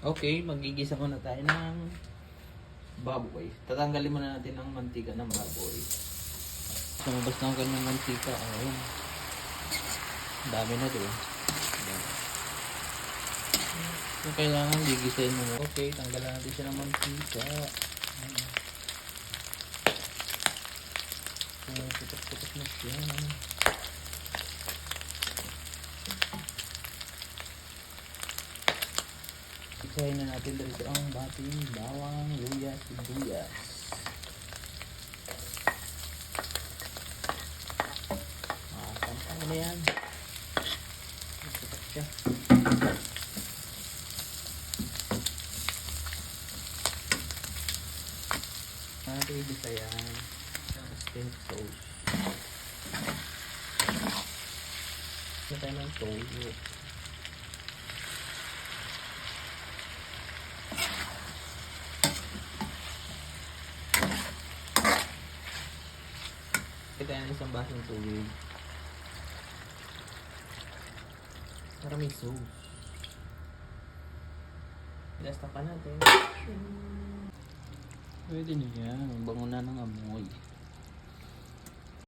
Okay, magigisa muna tayo ng baboy. Tatanggalin muna natin ang mantika ng baboy. Lumabas na ang kanyang mantika. Ayan. Dami na doon. So, kailangan gigisahin mo. Okay, tanggalan natin siya ng mantika. Putok-putok na siya. Isahin na natin dito ang bating bawang, luya, sibuyas. Tampang na yan. Putok siya. Natin isa yan. Steak sauce. Ito tayo ng toyo. Ito tayo ng isang basong tubig. Para may sauce. Ilasta pa natin. Pwede na yan. Bango na ng amoy.